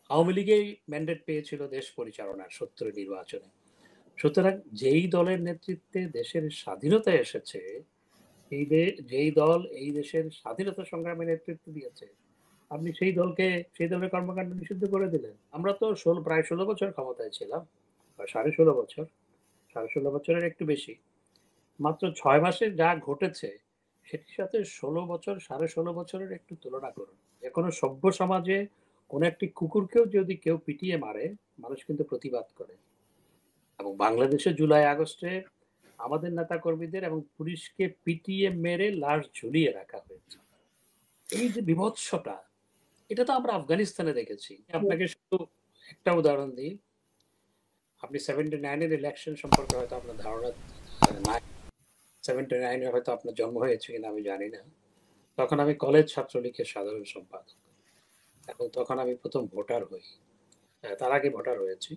Awami লীগেই mandate পেয়েছিল দেশ পরিচালনার ৭০ নির্বাচনে। সুতরাং যেই দলের নেতৃত্বে দেশের স্বাধীনতা এসেছে, যেই দল এই দেশের স্বাধীনতা সংগ্রামে নেতৃত্ব দিয়েছে, আপনি সেই দলের কর্মকাণ্ড নিষিদ্ধ করে দিলেন। আমরা তো প্রায় ১৬ বছর ক্ষমতায় ছিলাম, বা ১৬.৫ বছর, ১৬.৫ বছরের একটু বেশি। মাত্র ৬ মাসে যা ঘটেছে সেটির সাথে ১৬ বছর, ১৬.৫ বছরের একটু তুলনা করুন। যে কোনো সভ্য সমাজে কোনো একটি কুকুরকেও যদি কেউ পিটিয়ে মারে, মানুষ কিন্তু প্রতিবাদ করে। এবং বাংলাদেশে জুলাই আগস্টে আমাদের নেতা কর্মীদের এবং পুলিশকে পিটিয়ে মেরে লাশ ঝুলিয়ে রাখা হয়েছে। এই যে বিভৎসতা, এটা তো আমরা আফগানিস্তানে দেখেছি। আপনাকে শুধু একটা উদাহরণ দিই। আপনি 79 এর ইলেকশন সম্পর্কে হয়তো আপনার ধারণা নাই। 79 এ হয়তো আপনার জন্ম হয়েছে কিনা আমি জানি না। তখন আমি কলেজ ছাত্রলীগের সাধারণ সম্পাদক, এবং তখন আমি প্রথম ভোটার হই। তার আগে ভোটার হয়েছি।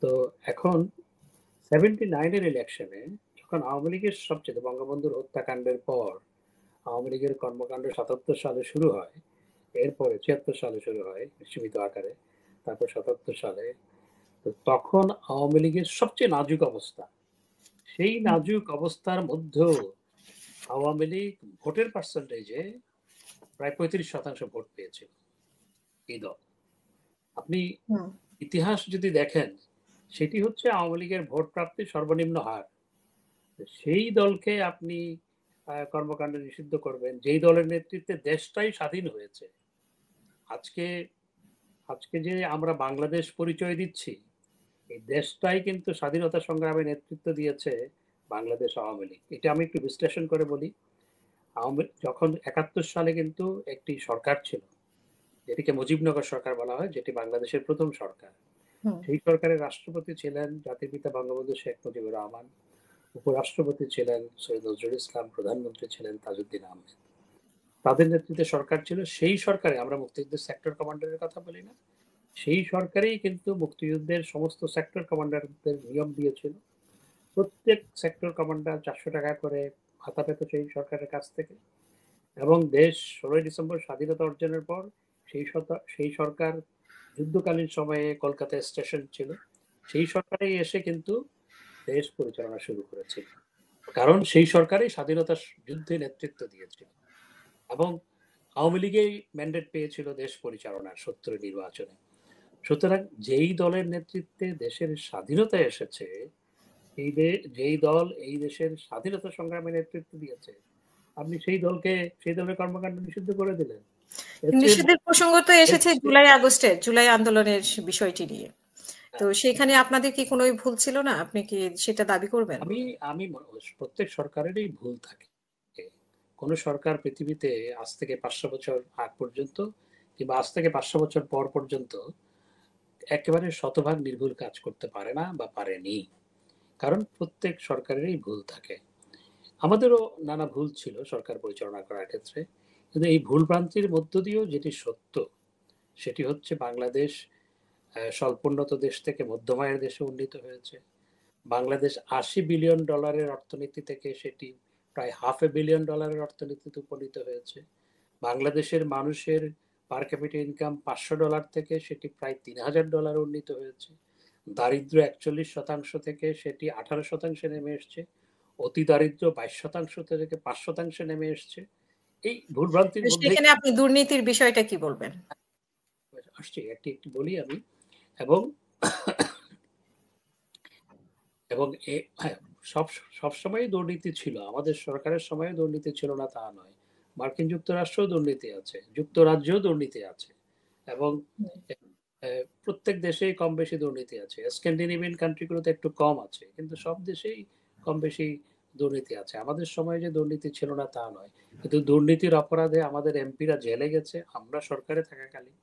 তো এখন 79 এর ইলেকশনে যখন আওয়ামী লীগের সবচেয়ে বঙ্গবন্ধুর হত্যাকাণ্ডের পর আওয়ামী লীগের কর্মকাণ্ড ৭৭ সালে শুরু হয়, এরপরে ৭৬ সালে শুরু হয় সীমিত আকারে, তারপর ৭৭ সালে। তো তখন আওয়ামী লীগের সবচেয়ে নাজুক অবস্থা, সেই নাজুক অবস্থার মধ্যেও আওয়ামী লীগ ভোটের পার্সেন্টেজে প্রায় ৩৫% ভোট পেয়েছিল এই দল। আপনি ইতিহাস যদি দেখেন, সেটি হচ্ছে আওয়ামী লীগের ভোট প্রাপ্তির সর্বনিম্ন হার। সেই দলকে আপনি কর্মকাণ্ড নিষিদ্ধ করবেন, যেই দলের নেতৃত্বে দেশটাই স্বাধীন হয়েছে। আজকে আজকে যে আমরা বাংলাদেশ পরিচয় দিচ্ছি, এই দেশটাই কিন্তু স্বাধীনতা সংগ্রামে নেতৃত্ব দিয়েছে বাংলাদেশ আওয়ামী লীগ। এটা আমি একটু বিশ্লেষণ করে বলি। যখন ৭১ সালে কিন্তু একটি সরকার ছিল, যেটিকে মুজিবনগর সরকার বলা হয়, যেটি বাংলাদেশের প্রথম সরকার। সেই সরকারের রাষ্ট্রপতি ছিলেন জাতির পিতা বঙ্গবন্ধু শেখ মুজিবুর রহমান, উপরাষ্ট্রপতি ছিলেন সৈয়দ নজরুল ইসলাম, প্রধানমন্ত্রী ছিলেন তাজউদ্দিন আহমেদ। তাদের নেতৃত্বে সরকার ছিল। সেই সরকারে আমরা মুক্তিযুদ্ধের সেক্টর কমান্ডারের কথা বলি না, সেই সরকারেই কিন্তু মুক্তিযুদ্ধের সমস্ত সেক্টর কমান্ডারদের নিয়োগ দিয়েছিল। প্রত্যেক সেক্টর কমান্ডার ৪০০ টাকা করে ভাতা পেত সেই সরকারের কাছ থেকে। এবং দেশ ১৬ই ডিসেম্বর স্বাধীনতা অর্জনের পর সেই সরকার যুদ্ধকালীন সময়ে কলকাতায় স্টেশন ছিল, সেই সরকারেই এসে কিন্তু দেশ পরিচালনা শুরু করেছিল, কারণ সেই সরকারই স্বাধীনতা যুদ্ধে নেতৃত্ব দিয়েছিল। এবং আওয়ামী লীগেই ম্যান্ডেট পেয়েছিল দেশ পরিচালনার ৭০ নির্বাচনে। সুতরাং যেই দলের নেতৃত্বে দেশের স্বাধীনতা এসেছে, যেই দল এই দেশের স্বাধীনতা সংগ্রামে নেতৃত্ব দিয়েছে, আপনি সেই দলের কর্মকাণ্ড নিষিদ্ধ করে দিলেন। নিষিদ্ধের প্রসঙ্গ তো এসেছে জুলাই আন্দোলনের বিষয়টি নিয়ে। তো সেখানে আপনাদের কি কোনো ভুল ছিল না? আপনি কি সেটা দাবি করবেন? আমি প্রত্যেক সরকারেরই ভুল থাকে। কোন সরকার পৃথিবীতে আজ থেকে ৫০০ বছর আগ পর্যন্ত কিংবা আজ থেকে ৫০০ বছর পর পর্যন্ত একেবারে শতভাগ নির্ভুল কাজ করতে পারে না বা পারেনি। কারণ প্রত্যেক সরকারেরই ভুল থাকে। আমাদেরও নানা ভুল ছিল সরকার পরিচালনা করার ক্ষেত্রে। কিন্তু এই ভুল ভ্রান্তির মধ্য দিয়েও যেটি সত্য, সেটি হচ্ছে বাংলাদেশ স্বল্পোন্নত দেশ থেকে মধ্যম আয়ের দেশে উন্নীত হয়েছে। বাংলাদেশ $৮০ বিলিয়ন অর্থনীতি থেকে সেটি প্রায় $500 বিলিয়ন অর্থনীতিতে উপনীত হয়েছে। বাংলাদেশের মানুষের পার ক্যাপিটা ইনকাম $500 থেকে সেটি প্রায় $৩,০০০ উন্নীত হয়েছে। দারিদ্র ৪১% থেকে সেটি ১৮% নেমে এসছে। অতি দারিদ্র ২২% থেকে ৫% নেমে এসছে। এই ভুলভ্রান্তির মধ্যে সেখানে আপনি দুর্নীতির বিষয়টা কি বলবেন? আসছি, একটি একটি বলি আমি। এবং এবং হ্যাঁ, সবসময় দুর্নীতি ছিল। আমাদের সরকারের সময়ে দুর্নীতি ছিল না তা নয়। মার্কিন যুক্তরাষ্ট্রেও দুর্নীতি আছে, যুক্তরাজ্যেও দুর্নীতি আছে, এবং প্রত্যেক দেশেই কম বেশি দুর্নীতি আছে। স্ক্যান্ডিনেভিয়ান কান্ট্রিগুলোতে একটু কম আছে, কিন্তু সব দেশেই কম বেশি দুর্নীতি আছে। আমাদের সময় যে দুর্নীতি ছিল না তা নয়, কিন্তু দুর্নীতির অপরাধে আমাদের এমপিরা জেলে গেছে আমরা সরকারে থাকাকালীন।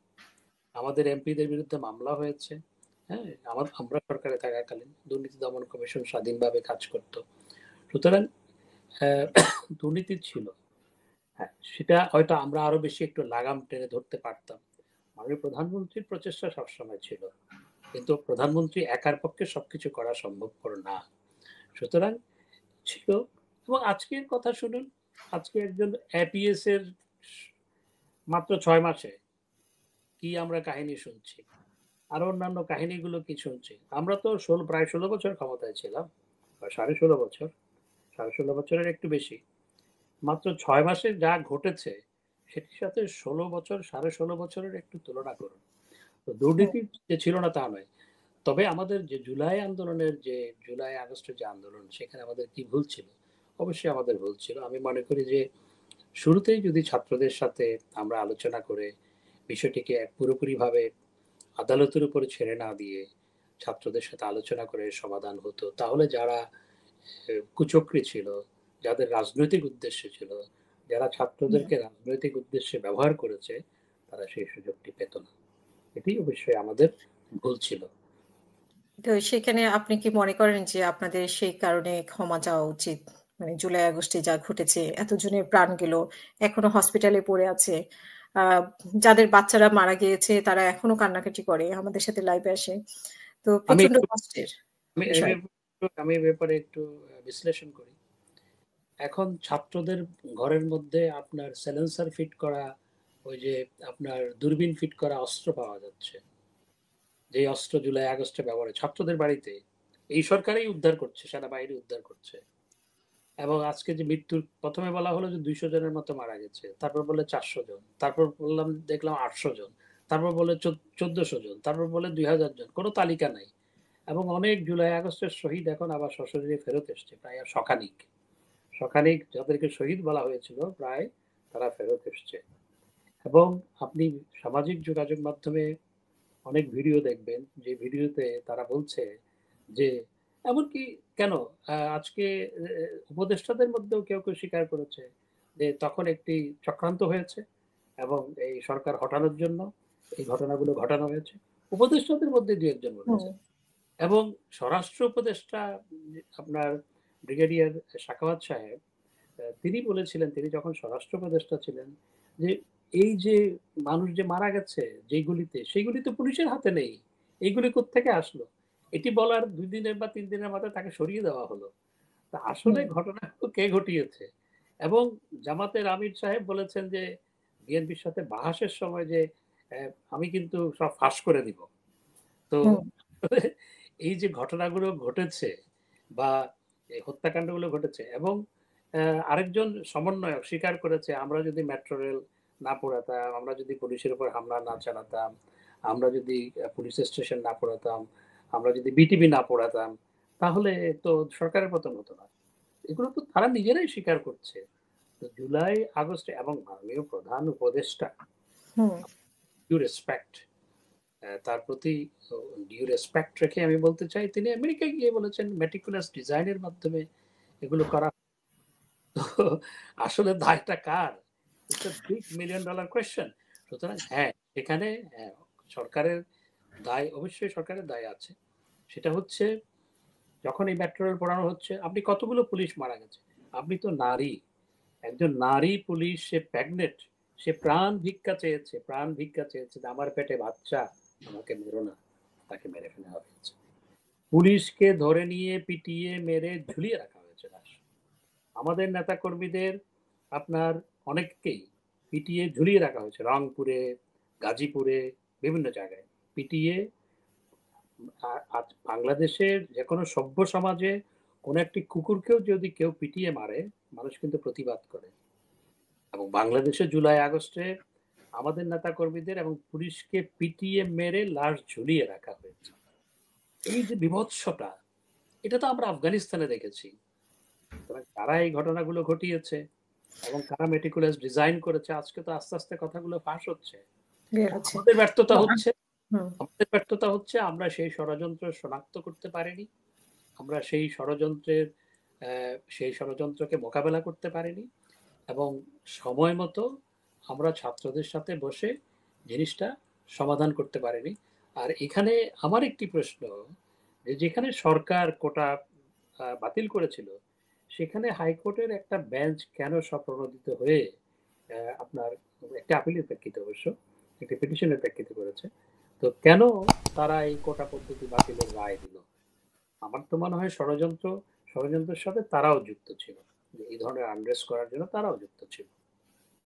আমাদের এমপিদের বিরুদ্ধে মামলা হয়েছে। হ্যাঁ, আমরা সরকারে থাকাকালীন দুর্নীতি দমন কমিশন স্বাধীনভাবে কাজ করত। সুতরাং দুর্নীতি ছিল। হ্যাঁ, সেটা হয়তো আমরা আরো বেশি একটু লাগাম টেনে ধরতে পারতাম। মাননীয় প্রধানমন্ত্রীর প্রচেষ্টা সবসময় ছিল, কিন্তু প্রধানমন্ত্রী একার পক্ষে সবকিছু করা সম্ভবপর না। সুতরাং ছিল। এবং আজকের কথা শুনুন, আজকে একজন এপিএস এর মাত্র ৬ মাসে কি আমরা কাহিনী শুনছি, আরো অন্যান্য কাহিনীগুলো কি শুনছি। আমরা তো প্রায় 16 বছর ক্ষমতায় ছিলাম, বা 16.5 বছর, 16.5 বছরের একটু বেশি। মাত্র 6 মাসে যা ঘটেছে সেটির সাথে 16 বছর, 16.5 বছরের একটু তুলনা করুন। তো দুর্নীতি যে ছিল না তা নয়। তবে আমাদের যে জুলাই আগস্টের যে আন্দোলন, সেখানে আমাদের কি ভুল ছিল? অবশ্যই আমাদের ভুল ছিল। আমি মনে করি যে শুরুতেই যদি ছাত্রদের সাথে আমরা আলোচনা করে বিষয়টিকে পুরোপুরিভাবে আদালতের উপরে ছেড়ে না দিয়ে ছাত্রদের সাথে আলোচনা করে সমাধান হতো, তাহলে যারা কুচক্রী ছিল, যাদের রাজনৈতিক উদ্দেশ্য ছিল, যারা ছাত্রদেরকে রাজনৈতিক উদ্দেশ্যে ব্যবহার করেছে, তারা সেই সুযোগটি পেত না। এটি অবশ্যই আমাদের ভুল ছিল। তো সেখানে আপনি কি মনে করেন যে আপনাদের সেই কারণে ক্ষমা চাওয়া উচিত? মানে জুলাই আগস্টে যা ঘটেছে, এতজনের প্রাণ গেল, এখনো হসপিটালে পড়ে আছে। যাদের বাচ্চারা মারা গিয়েছে তারা এখনো কান্নাকাটি করে, আমাদের সাথে লাইভে আসে। তো আমি প্রচন্ড একটু কষ্টের আমি এই বিষয়। আমি এই ব্যাপারে একটু বিশ্লেষণ করি। এখন ছাত্রদের ঘরের মধ্যে আপনার সাইলেন্সার ফিট করা, ওই যে আপনার দূরবীন ফিট করা অস্ত্র পাওয়া যাচ্ছে, যে অস্ত্র জুলাই আগস্টে ব্যবহার ছাত্রদের বাড়িতে এই সরকারই উদ্ধার করছে, সেনাবাহিনী উদ্ধার করছে। এবং আজকে যে মৃত্যুর প্রথমে বলা হলো যে 200 জনের মতো মারা গেছে, তারপর বলে 400 জন, তারপর দেখলাম 800 জন, তারপর বলে 1400 জন, তারপর বলে 2000 জন, কোনো তালিকা নাই। এবং অনেক জুলাই আগস্টের শহীদ এখন আবার সশরীরে ফেরত এসছে, প্রায় শখানিক শখানিক যাদেরকে শহীদ বলা হয়েছিল প্রায়, তারা ফেরত এসছে। এবং আপনি সামাজিক যোগাযোগ মাধ্যমে অনেক ভিডিও দেখবেন, যে ভিডিওতে তারা বলছে যে এমনকি কেন আজকে উপদেষ্টাদের মধ্যেও কেউ কেউ স্বীকার করেছে যে তখন একটি চক্রান্ত হয়েছে এবং এই সরকার হটানোর জন্য এই ঘটনাগুলো ঘটানো হয়েছে। উপদেষ্টাদের মধ্যে দু একজন হুম, বলেছে। এবং স্বরাষ্ট্র উপদেষ্টা আপনার ব্রিগেডিয়ার সাখাওয়াত সাহেব, তিনি বলেছিলেন, তিনি যখন স্বরাষ্ট্র উপদেষ্টা ছিলেন, যে এই যে মানুষ যে মারা গেছে যেগুলিতে, সেইগুলি তো পুলিশের হাতে নেই, এইগুলি কোত্থেকে আসলো। এটি বলার 2 দিনের বা 3 দিনের মাথায় তাকে সরিয়ে দেওয়া হলো। তা আসলে হুম, ঘটনাগুলো কে ঘটিয়েছে? এবং জামাতের আমির সাহেব বলেছেন যে বিএনপির সাথে বাহাসের সময় যে আমি কিন্তু সব ফাঁস করে দিব। তো হুম, এই যে ঘটনাগুলো ঘটেছে বা এই হত্যাকাণ্ডগুলো ঘটেছে, এবং আরেকজন সমন্বয়ক স্বীকার করেছে, আমরা যদি মেট্রো রেল না পোড়াতাম, আমরা যদি পুলিশের উপর হামলা না চালাতাম, আমরা যদি পুলিশ স্টেশন না পোড়াতাম, আমরা যদি বিটিভি না পোড়াতাম, তাহলে তো সরকারের পতন হতো না। এগুলো তো তারা নিজেরাই স্বীকার করছে। তো জুলাই আগস্টে এবং মাননীয় প্রধান উপদেষ্টা, হুম, ডিউ রেসপেক্ট, তার প্রতি ডিউ রেসপেক্ট রেখে আমি বলতে চাই, তিনি আমেরিকায় গিয়ে বলেছেন মেটিকুলাস ডিজাইনের মাধ্যমে এগুলো করা। তো আসলে দায়টা কার? It's a big million dollar question. সুতরাং হ্যাঁ, এখানে হ্যাঁ, সরকারের দায়, অবশ্যই সরকারের দায় আছে। সেটা হচ্ছে যখন এই মেট্রো রেল পোড়ানো হচ্ছে, আপনি কতগুলো পুলিশ মারা গেছে। আপনি তো নারী, একজন নারী পুলিশ, সে প্রেগনেন্ট, সে প্রাণ ভিক্ষা চেয়েছে যে আমার পেটে বাচ্চা, আমাকে মেরো না, তাকে মেরে ফেলা হয়েছে। পুলিশকে ধরে নিয়ে পিটিয়ে মেরে ঝুলিয়ে রাখা হয়েছে লাশ। আমাদের নেতা কর্মীদের আপনার অনেককেই পিটিয়ে ঝুলিয়ে রাখা হয়েছে রংপুরে, গাজীপুরে, বিভিন্ন জায়গায় পিটিয়ে। আজ বাংলাদেশের যে কোনো সভ্য সমাজে কোনো একটি কুকুরকেও যদি কেউ পিটিয়ে মারে, মানুষ কিন্তু প্রতিবাদ করে। এবং বাংলাদেশে জুলাই আগস্টে আমাদের নেতা কর্মীদের এবং পুলিশকে পিটিয়ে মেরে লাশ ঝুলিয়ে রাখা হয়েছে। এই যে বিভৎসতা, এটা তো আমরা আফগানিস্তানে দেখেছি। কারা এই ঘটনাগুলো ঘটিয়েছে এবং কারা মেটিকুলাস ডিজাইন করেছে, আজকে তো আস্তে আস্তে কথাগুলো ফাঁস হচ্ছে। বের হচ্ছে। আমাদের ব্যর্থতা তো হচ্ছে, হুম, আমরা সেই ষড়যন্ত্র শনাক্ত করতে পারিনি, আমরা সেই ষড়যন্ত্রকে মোকাবেলা করতে পারিনি, এবং সময় মতো আমরা ছাত্রদের সাথে বসে জিনিসটা সমাধান করতে পারিনি। আর এখানে আমার একটি প্রশ্ন, যে যেখানে সরকার কোটা বাতিল করেছিল, সেখানে হাইকোর্টের একটা বেঞ্চ কেন স্বপ্রণোদিত হয়ে আপনার একটা আপিলের প্রেক্ষিতে, অবশ্য একটি পিটিশনের প্রেক্ষিতে করেছে, তো কেন তারা এই কোটা পদ্ধতি বাতিলের রায় দিল? আমার তো মনে হয় ষড়যন্ত্রের সাথে তারাও যুক্ত ছিল, যে এই ধরনের আনরেস্ট করার জন্য তারাও যুক্ত ছিল।